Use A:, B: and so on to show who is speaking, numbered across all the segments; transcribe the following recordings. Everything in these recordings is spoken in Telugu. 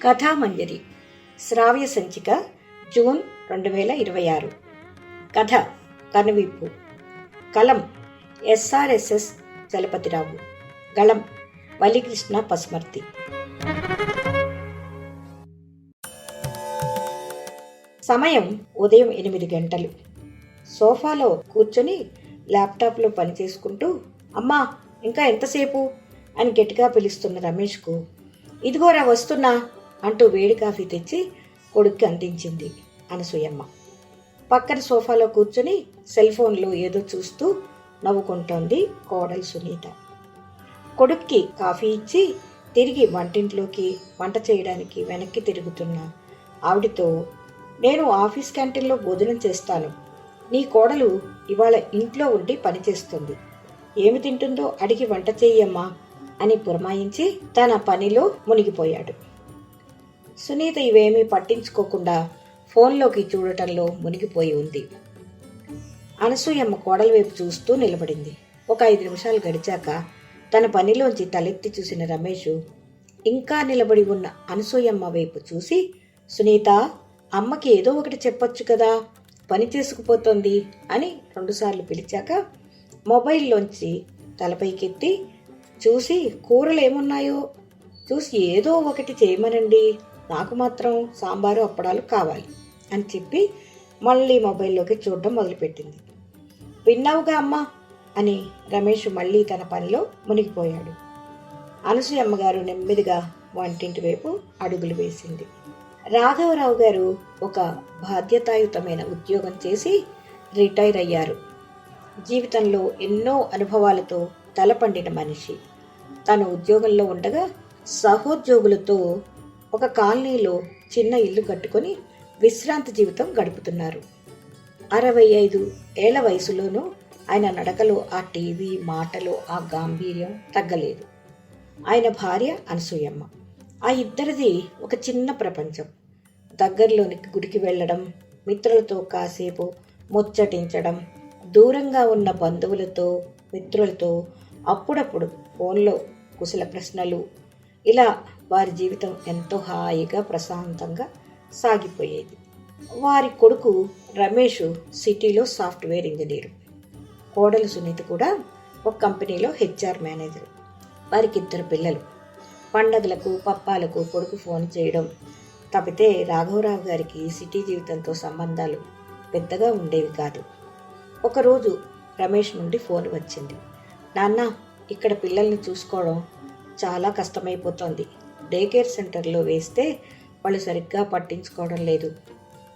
A: కథామంజరి శ్రావ్య సంచిక జూన్ 2026. కథ కనువిప్పు. కలం ఎస్ఆర్ఎస్ఎస్ చలపతిరావు. గళం వల్లికృష్ణ పసుమర్తి. సమయం ఉదయం 8 గంటలు. సోఫాలో కూర్చొని ల్యాప్టాప్లో పనిచేసుకుంటూ అమ్మా ఇంకా ఎంతసేపు అని గట్టిగా పిలుస్తున్న రమేష్కు ఇదిగోరా వస్తున్నా అంటూ వేడి కాఫీ తెచ్చి కొడుక్కి అందించింది అనసూయమ్మ. పక్కన సోఫాలో కూర్చొని సెల్ ఫోన్లో ఏదో చూస్తూ నవ్వుకుంటోంది కోడలు సునీత. కొడుక్కి కాఫీ ఇచ్చి తిరిగి వంటింట్లోకి వంట చేయడానికి వెనక్కి తిరుగుతున్న ఆవిడతో, నేను ఆఫీస్ క్యాంటీన్లో భోజనం చేస్తాను, నీ కోడలు ఇవాళ ఇంట్లో ఉండి పనిచేస్తుంది, ఏమి తింటుందో అడిగి వంట చెయ్యమ్మా అని పురమాయించి తన పనిలో మునిగిపోయాడు. సునీత ఇవేమీ పట్టించుకోకుండా ఫోన్లోకి చూడటంలో మునిగిపోయి ఉంది. అనసూయమ్మ కోడల వైపు చూస్తూ నిలబడింది. ఒక 5 నిమిషాలు గడిచాక తన పనిలోంచి తలెత్తి చూసిన రమేష్ ఇంకా నిలబడి ఉన్న అనసూయమ్మ వైపు చూసి, సునీత, అమ్మకి ఏదో ఒకటి చెప్పొచ్చు కదా, పని చేసుకుపోతోంది అని 2 సార్లు పిలిచాక మొబైల్లోంచి తలపైకెత్తి చూసి, కూరలు ఏమున్నాయో చూసి ఏదో ఒకటి చేయమనండి, నాకు మాత్రం సాంబారు అప్పడాలు కావాలి అని చెప్పి మళ్ళీ మొబైల్లోకి చూడడం మొదలుపెట్టింది. విన్నావుగా అమ్మా అని రమేష్ మళ్ళీ తన పనిలో మునిగిపోయాడు. అనసూయమ్మ గారు నెమ్మదిగా వంటింటి వైపు అడుగులు వేసింది. రాఘవరావు గారు ఒక బాధ్యతాయుతమైన ఉద్యోగం చేసి రిటైర్ అయ్యారు. జీవితంలో ఎన్నో అనుభవాలతో తలపండిన మనిషి. తను ఉద్యోగంలో ఉండగా సహోద్యోగులతో ఒక కాలనీలో చిన్న ఇల్లు కట్టుకొని విశ్రాంతి జీవితం గడుపుతున్నారు. 65 ఏళ్ల వయసులోనూ ఆయన నడకలో ఆ టీవీ, మాటలో ఆ గాంభీర్యం తగ్గలేదు. ఆయన భార్య అనసూయమ్మ. ఆ ఇద్దరిది ఒక చిన్న ప్రపంచం. దగ్గరలోని గుడికి వెళ్ళడం, మిత్రులతో కాసేపు ముచ్చటించడం, దూరంగా ఉన్న బంధువులతో మిత్రులతో అప్పుడప్పుడు ఫోన్లో కుశల ప్రశ్నలు, ఇలా వారి జీవితం ఎంతో హాయిగా ప్రశాంతంగా సాగిపోయేది. వారి కొడుకు రమేష్ సిటీలో సాఫ్ట్వేర్ ఇంజనీరు. కోడలు సునీత కూడా ఒక కంపెనీలో HR మేనేజర్. వారికి 2 పిల్లలు. పండగలకు పప్పాలకు కొడుకు ఫోన్ చేయడం తప్పితే రాఘవరావు గారికి సిటీ జీవితంతో సంబంధాలు పెద్దగా ఉండేవి కాదు. ఒకరోజు రమేష్ నుండి ఫోన్ వచ్చింది. నాన్న, ఇక్కడ పిల్లల్ని చూసుకోవడం చాలా కష్టమైపోతోంది. డే కేర్ సెంటర్లో వేస్తే వాళ్ళు సరిగ్గా పట్టించుకోవడం లేదు.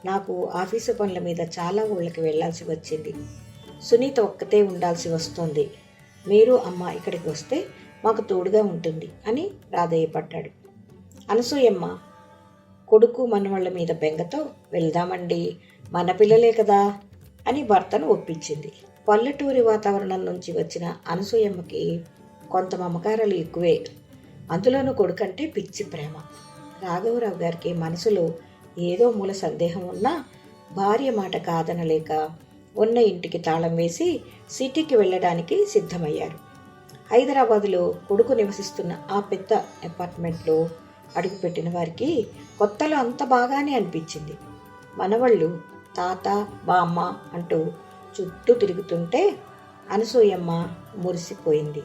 A: నాకు ఆఫీసు పనుల మీద చాలా ఊళ్ళకి వెళ్లాల్సి వచ్చింది. సునీత ఒక్కతే ఉండాల్సి వస్తుంది. మీరు అమ్మ ఇక్కడికి వస్తే మాకు తోడుగా ఉంటుంది అని ప్రాధేయపడ్డాడు. అనసూయమ్మ కొడుకు మనవాళ్ల మీద బెంగతో, వెళ్దామండి, మన పిల్లలే కదా అని భర్తను ఒప్పించింది. పల్లెటూరి వాతావరణం నుంచి వచ్చిన అనసూయమ్మకి కొంత మమకారాలు ఎక్కువే. అందులోనూ కొడుకంటే పిచ్చి ప్రేమ. రాఘవరావు గారికి మనసులో ఏదో మూల సందేహం ఉన్నా భార్య మాట కాదనలేక ఉన్న ఇంటికి తాళం వేసి సిటీకి వెళ్ళడానికి సిద్ధమయ్యారు. హైదరాబాదులో కొడుకు నివసిస్తున్న ఆ పెద్ద అపార్ట్మెంట్లో అడుగుపెట్టిన వారికి కొత్తలో అంత బాగానే అనిపించింది. మనవళ్ళు తాత, బామ్మ అంటూ చుట్టూ తిరుగుతుంటే అనసూయమ్మ మురిసిపోయింది.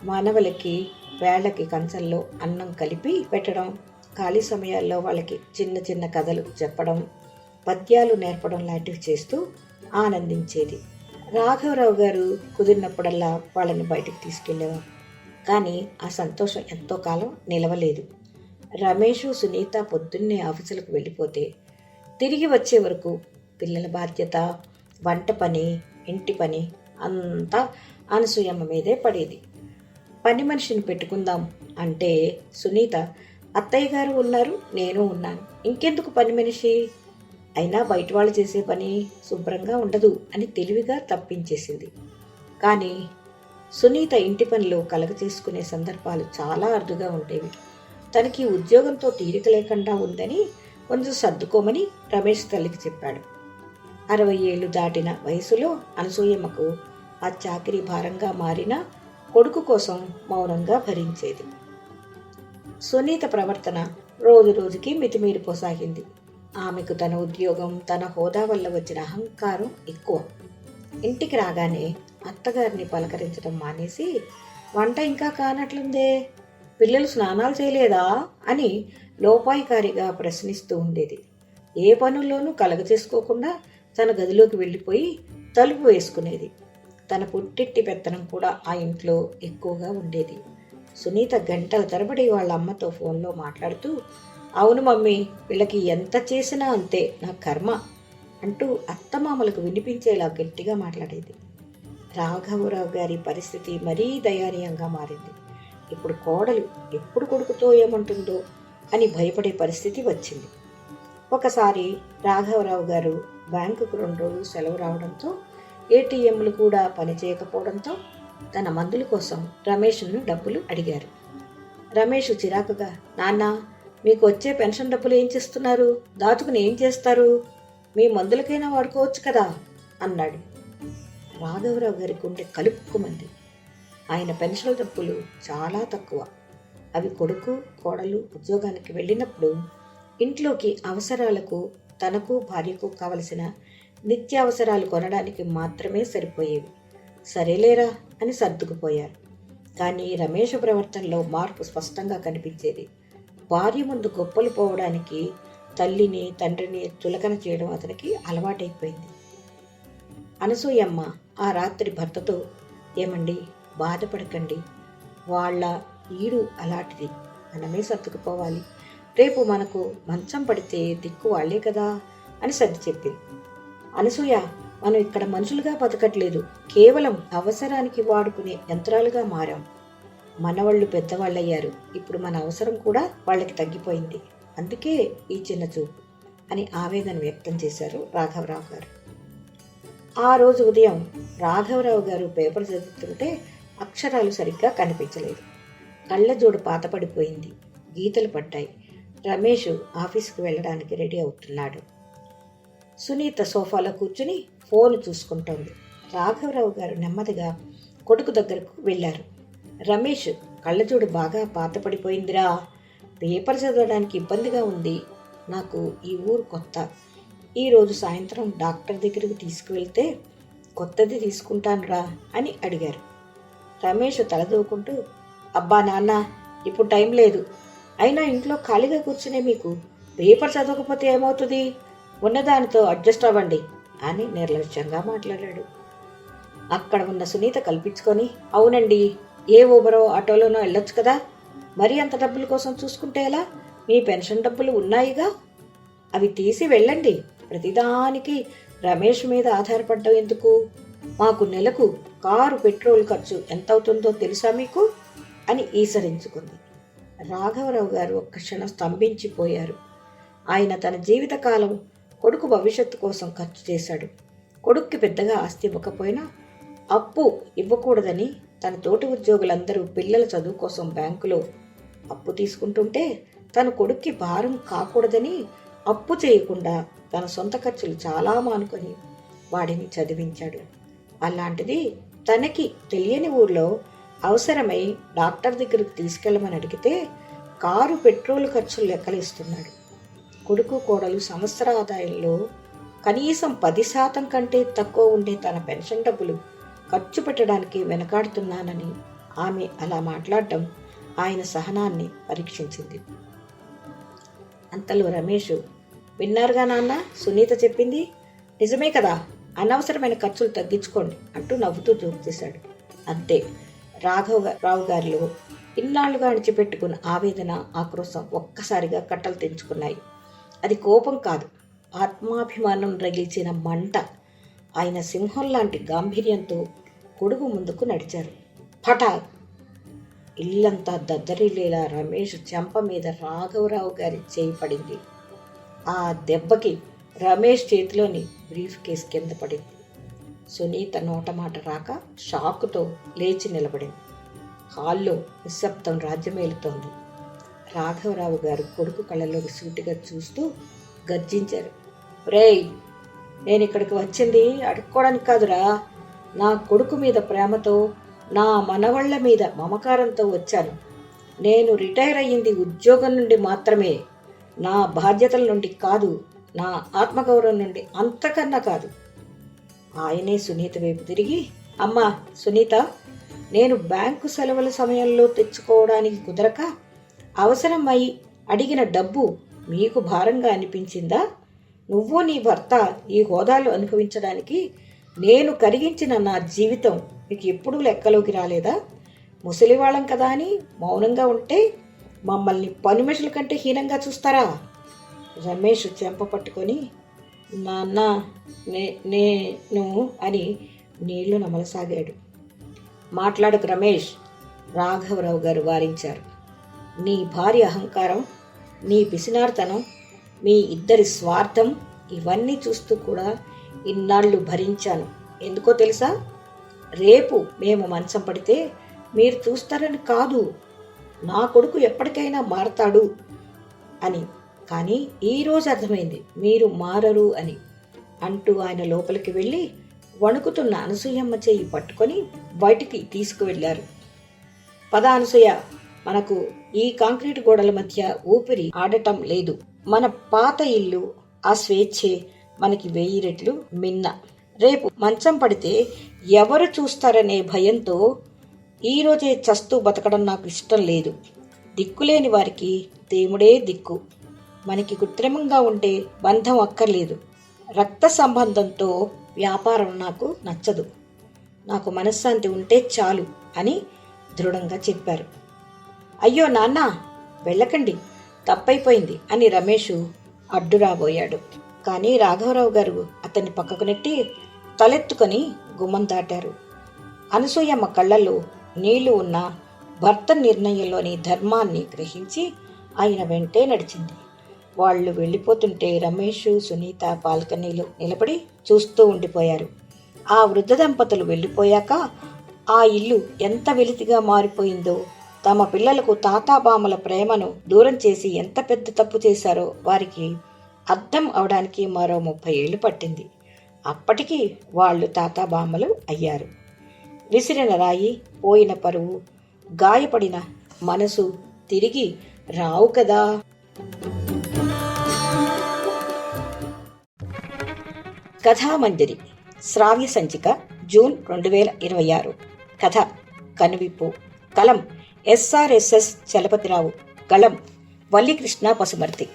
A: మానవులకి వేళకి కంచంలో అన్నం కలిపి పెట్టడం, ఖాళీ సమయాల్లో వాళ్ళకి చిన్న చిన్న కథలు చెప్పడం, పద్యాలు నేర్పడం లాంటివి చేస్తూ ఆనందించేది. రాఘవరావు గారు కుదిరినప్పుడల్లా వాళ్ళని బయటకు తీసుకెళ్ళేవారు. కానీ ఆ సంతోషం ఎంతో కాలం నిలవలేదు. రమేష్, సునీత పొద్దున్నే ఆఫీసులకు వెళ్ళిపోతే తిరిగి వచ్చే వరకు పిల్లల బాధ్యత, వంట పని, ఇంటి పని అంతా అనసూయమ్మ మీదే పడేది. పని మనిషిని పెట్టుకుందాం అంటే సునీత, అత్తయ్య గారు ఉన్నారు, నేను ఉన్నాను, ఇంకెందుకు పని మనిషి, అయినా బయట వాళ్ళు చేసే పని శుభ్రంగా ఉండదు అని తెలివిగా తప్పించేసింది. కానీ సునీత ఇంటి పనిలో కలగ చేసుకునే సందర్భాలు చాలా అరుదుగా ఉండేవి. తనకి ఉద్యోగంతో తీరిక లేకుండా ఉందని కొంచెం సర్దుకోమని రమేష్ తల్లికి చెప్పాడు. 60 ఏళ్లు దాటిన వయసులో అనసూయమ్మకు ఆ చాకిరీ భారంగా మారిన కొడుకు కోసం మౌనంగా భరించేది. సునీత ప్రవర్తన రోజు రోజుకి మితిమీరిపోసాగింది. ఆమెకు తన ఉద్యోగం, తన హోదా వల్ల వచ్చిన అహంకారం ఎక్కువ. ఇంటికి రాగానే అత్తగారిని పలకరించడం మానేసి, వంట ఇంకా కానట్లుందే, పిల్లలు స్నానాలు చేయలేదా అని లోపాయికారిగా ప్రశ్నిస్తూ ఉండేది. ఏ పనుల్లోనూ కలగచేసుకోకుండా తన గదిలోకి వెళ్ళిపోయి తలుపు వేసుకునేది. తన పుట్టింటి పెత్తనం కూడా ఆ ఇంట్లో ఎక్కువగా ఉండేది. సునీత గంటల తరబడి వాళ్ళ అమ్మతో ఫోన్లో మాట్లాడుతూ, అవును మమ్మీ, వీళ్ళకి ఎంత చేసినా అంతే, నా కర్మ అంటూ అత్తమామలకు వినిపించేలా గట్టిగా మాట్లాడేది. రాఘవరావు గారి పరిస్థితి మరీ దయనీయంగా మారింది. ఇప్పుడు కోడలు ఎప్పుడు కొడుకుతో ఏమంటుందో అని భయపడే పరిస్థితి వచ్చింది. ఒకసారి రాఘవరావు గారు బ్యాంకుకు 2 రోజులు సెలవు రావడంతో, ఏటీఎంలు కూడా పనిచేయకపోవడంతో తన మందుల కోసం రమేష్ను డబ్బులు అడిగారు. రమేష్ చిరాకుగా, నాన్న, మీకు వచ్చే పెన్షన్ డబ్బులు ఏం చేస్తున్నారు? దాచుకుని ఏం చేస్తారు? మీ మందులకైనా వాడుకోవచ్చు కదా అన్నాడు. రాఘవరావు గారి గుండె కలుపుకుమంది. ఆయన పెన్షన్ డబ్బులు చాలా తక్కువ. అవి కొడుకు, కోడలు ఉద్యోగానికి వెళ్ళినప్పుడు ఇంట్లోకి అవసరాలకు, తనకు భార్యకు కావలసిన నిత్యావసరాలు కొనడానికి మాత్రమే సరిపోయేవి. సరేలేరా అని సర్దుకుపోయారు. కానీ రమేష్ ప్రవర్తనలో మార్పు స్పష్టంగా కనిపించేది. భార్య ముందు గొప్పలు పోవడానికి తల్లిని, తండ్రిని చులకన చేయడం అతనికి అలవాటైపోయింది. అనసూయమ్మ ఆ రాత్రి భర్తతో, ఏమండి, బాధపడకండి, వాళ్ళ ఈడు అలాంటిది, మనమే సర్దుకుపోవాలి, రేపు మనకు మంచం పడితే దిక్కు వాళ్లే కదా అని సర్ది చెప్పింది. అనసూయ, మనం ఇక్కడ మనుషులుగా బతకట్లేదు, కేవలం అవసరానికి వాడుకునే యంత్రాలుగా మారాం. మనవాళ్ళు పెద్దవాళ్ళయ్యారు, ఇప్పుడు మన అవసరం కూడా వాళ్ళకి తగ్గిపోయింది, అందుకే ఈ చిన్న చూపు అని ఆవేదన వ్యక్తం చేశారు రాఘవరావు గారు. ఆ రోజు ఉదయం రాఘవరావు గారు పేపర్ చదువుతుంటే అక్షరాలు సరిగ్గా కనిపించలేదు. కళ్ళజోడు పాతపడిపోయింది, గీతలు పడ్డాయి. రమేష్ ఆఫీస్కి వెళ్ళడానికి రెడీ అవుతున్నాడు. సునీత సోఫాలో కూర్చుని ఫోన్ చూసుకుంటోంది. రాఘవరావు గారు నెమ్మదిగా కొడుకు దగ్గరకు వెళ్ళారు. రమేష్, కళ్ళజోడు బాగా పాతపడిపోయిందిరా, పేపర్ చదవడానికి ఇబ్బందిగా ఉంది, నాకు ఈ ఊరు కొత్త, ఈరోజు సాయంత్రం డాక్టర్ దగ్గరికి తీసుకువెళ్తే కొత్తది తీసుకుంటానురా అని అడిగారు. రమేష్ తలదూకుంటూ, అబ్బా నాన్న, ఇప్పుడు టైం లేదు, అయినా ఇంట్లో ఖాళీగా కూర్చునే మీకు పేపర్ చదవకపోతే ఏమవుతుంది, ఉన్నదానితో అడ్జస్ట్ అవ్వండి అని నిర్లక్ష్యంగా మాట్లాడాడు. అక్కడ ఉన్న సునీత కల్పించుకొని, అవునండి, ఏ ఊబరో ఆటోలోనో వెళ్ళొచ్చు కదా, మరి అంత డబ్బుల కోసం చూసుకుంటే ఎలా, మీ పెన్షన్ డబ్బులు ఉన్నాయిగా, అవి తీసి వెళ్ళండి, ప్రతిదానికి రమేష్ మీద ఆధారపడ్డం ఎందుకు, మాకు నెలకు కారు పెట్రోల్ ఖర్చు ఎంత అవుతుందో తెలుసా మీకు అని ఈసరించుకుంది. రాఘవరావు గారు ఒక్క క్షణం స్తంభించిపోయారు. ఆయన తన జీవితకాలం కొడుకు భవిష్యత్తు కోసం ఖర్చు చేశాడు. కొడుక్కి పెద్దగా ఆస్తి ఇవ్వకపోయినా అప్పు ఇవ్వకూడదని తన తోటి ఉద్యోగులందరూ పిల్లల చదువు కోసం బ్యాంకులో అప్పు తీసుకుంటుంటే తన కొడుక్కి భారం కాకూడదని అప్పు చేయకుండా తన సొంత ఖర్చులు చాలా మానుకొని వాడిని చదివించాడు. అలాంటిది తనకి తెలియని ఊర్లో అవసరమై డాక్టర్ దగ్గరకు తీసుకెళ్ళమని అడిగితే కారు పెట్రోల్ ఖర్చులు లెక్కలిస్తున్నాడు. కొడుకు కోడలు సంవత్సర ఆదాయంలో కనీసం 10% కంటే తక్కువ ఉండే తన పెన్షన్ డబ్బులు ఖర్చు పెట్టడానికి వెనకాడుతున్నానని ఆమె అలా మాట్లాడటం ఆయన సహనాన్ని పరీక్షించింది. అంతలో రమేష్, విన్నారుగా నాన్న, సునీత చెప్పింది నిజమే కదా, అనవసరమైన ఖర్చులు తగ్గించుకోండి అంటూ నవ్వుతూ జోక్ చేశాడు. అంతే, రాఘవరావు గారిలో ఇన్నాళ్లుగా అణిచిపెట్టుకున్న ఆవేదన, ఆక్రోశం ఒక్కసారిగా కట్టలు తెంచుకున్నాయి. అది కోపం కాదు, ఆత్మాభిమానం రగిల్చిన మంట. ఆయన సింహం లాంటి గాంభీర్యంతో కొడుకు ముందుకు నడిచారు. పటాక్! ఇల్లంతా దద్దరిల్లేలా రమేష్ చెంప మీద రాఘవరావు గారి చేయి పడింది. ఆ దెబ్బకి రమేష్ చేతిలోని బ్రీఫ్ కేస్ కింద పడింది. సునీత నోటమాట రాక షాకుతో లేచి నిలబడింది. హాల్లో నిశ్శబ్దం రాజ్యమేలుతోంది. రాఘవరావు గారు కొడుకు కళ్ళలోకి సూటిగా చూస్తూ గర్జించారు. రేయ్, నేను ఇక్కడికి వచ్చింది అడుక్కోవడానికి కాదురా, నా కొడుకు మీద ప్రేమతో, నా మనవళ్ల మీద మమకారంతో వచ్చాను. నేను రిటైర్ అయ్యింది ఉద్యోగం నుండి మాత్రమే, నా బాధ్యతల నుండి కాదు, నా ఆత్మగౌరవం నుండి అంతకన్నా కాదు. ఆయనే సునీత వైపు తిరిగి, అమ్మా సునీత, నేను బ్యాంకు సెలవుల సమయంలో తెచ్చుకోవడానికి కుదరక అవసరమై అడిగిన డబ్బు మీకు భారంగా అనిపించిందా? నువ్వు నీ భర్త ఈ హోదాలు అనుభవించడానికి నేను కరిగించిన నా జీవితం మీకు ఎప్పుడూ లెక్కలోకి రాలేదా? ముసలివాళ్ళం కదా అని మౌనంగా ఉంటే మమ్మల్ని పనిమనుషుల కంటే హీనంగా చూస్తారా? రమేష్ చెంప పట్టుకొని, నాన్న నేను అని నీళ్లు నమలసాగాడు. మాట్లాడకు రమేష్, రాఘవరావు గారు వారించారు. నీ భార్య అహంకారం, నీ పిసినార్తనం, మీ ఇద్దరి స్వార్థం ఇవన్నీ చూస్తూ కూడా ఇన్నాళ్ళు భరించాను. ఎందుకో తెలుసా? రేపు మేము మంచం పడితే మీరు చూస్తారని కాదు, నా కొడుకు ఎప్పటికైనా మారతాడు అని. కానీ ఈరోజు అర్థమైంది మీరు మారరు అని అంటూ ఆయన లోపలికి వెళ్ళి వణుకుతున్న అనసూయమ్మ చెయ్యి పట్టుకొని బయటికి తీసుకువెళ్లారు. పద అనసూయ, మనకు ఈ కాంక్రీట్ గోడల మధ్య ఊపిరి ఆడటం లేదు. మన పాత ఇల్లు, ఆ స్వేచ్ఛే మనకి 1000 రెట్లు మిన్న. రేపు మంచం పడితే ఎవరు చూస్తారనే భయంతో ఈరోజే చస్తూ బతకడం నాకు ఇష్టం లేదు. దిక్కులేని వారికి దేవుడే దిక్కు. మనకి కృత్రిమంగా ఉండే బంధం అక్కర్లేదు. రక్త సంబంధంతో వ్యాపారం నాకు నచ్చదు. నాకు మనశ్శాంతి ఉంటే చాలు అని దృఢంగా చెప్పారు. అయ్యో నాన్న, వెళ్ళకండి, తప్పైపోయింది అని రమేష్ అడ్డు రాబోయాడు. కానీ రాఘవరావు గారు అతన్ని పక్కకు నెట్టి తలెత్తుకొని గుమ్మం దాటారు. అనసూయమ్మ కళ్ళల్లో నీళ్లు ఉన్న భర్త నిర్ణయంలోని ధర్మాన్ని గ్రహించి ఆయన వెంటే నడిచింది. వాళ్ళు వెళ్ళిపోతుంటే రమేష్, సునీత బాల్కనీలో నిలబడి చూస్తూ ఉండిపోయారు. ఆ వృద్ధ దంపతులు వెళ్ళిపోయాక ఆ ఇల్లు ఎంత వెలితిగా మారిపోయిందో, తమ పిల్లలకు తాతాబామల ప్రేమను దూరం చేసి ఎంత పెద్ద తప్పు చేశారో వారికి అర్థం అవడానికి మరో 30 ఏళ్లు పట్టింది. అప్పటికి వాళ్ళు తాతాబామలు అయ్యారు. విసిరిన రాయి, పోయిన పరువు, గాయపడిన మనసు తిరిగి రావు కదా. కథామంజరి శ్రావ్య సంచిక జూన్ 2026. కథ కనువిప్పు. కలం SRSS చలపతిరావు. కలం వల్లికృష్ణ పసుమర్తి.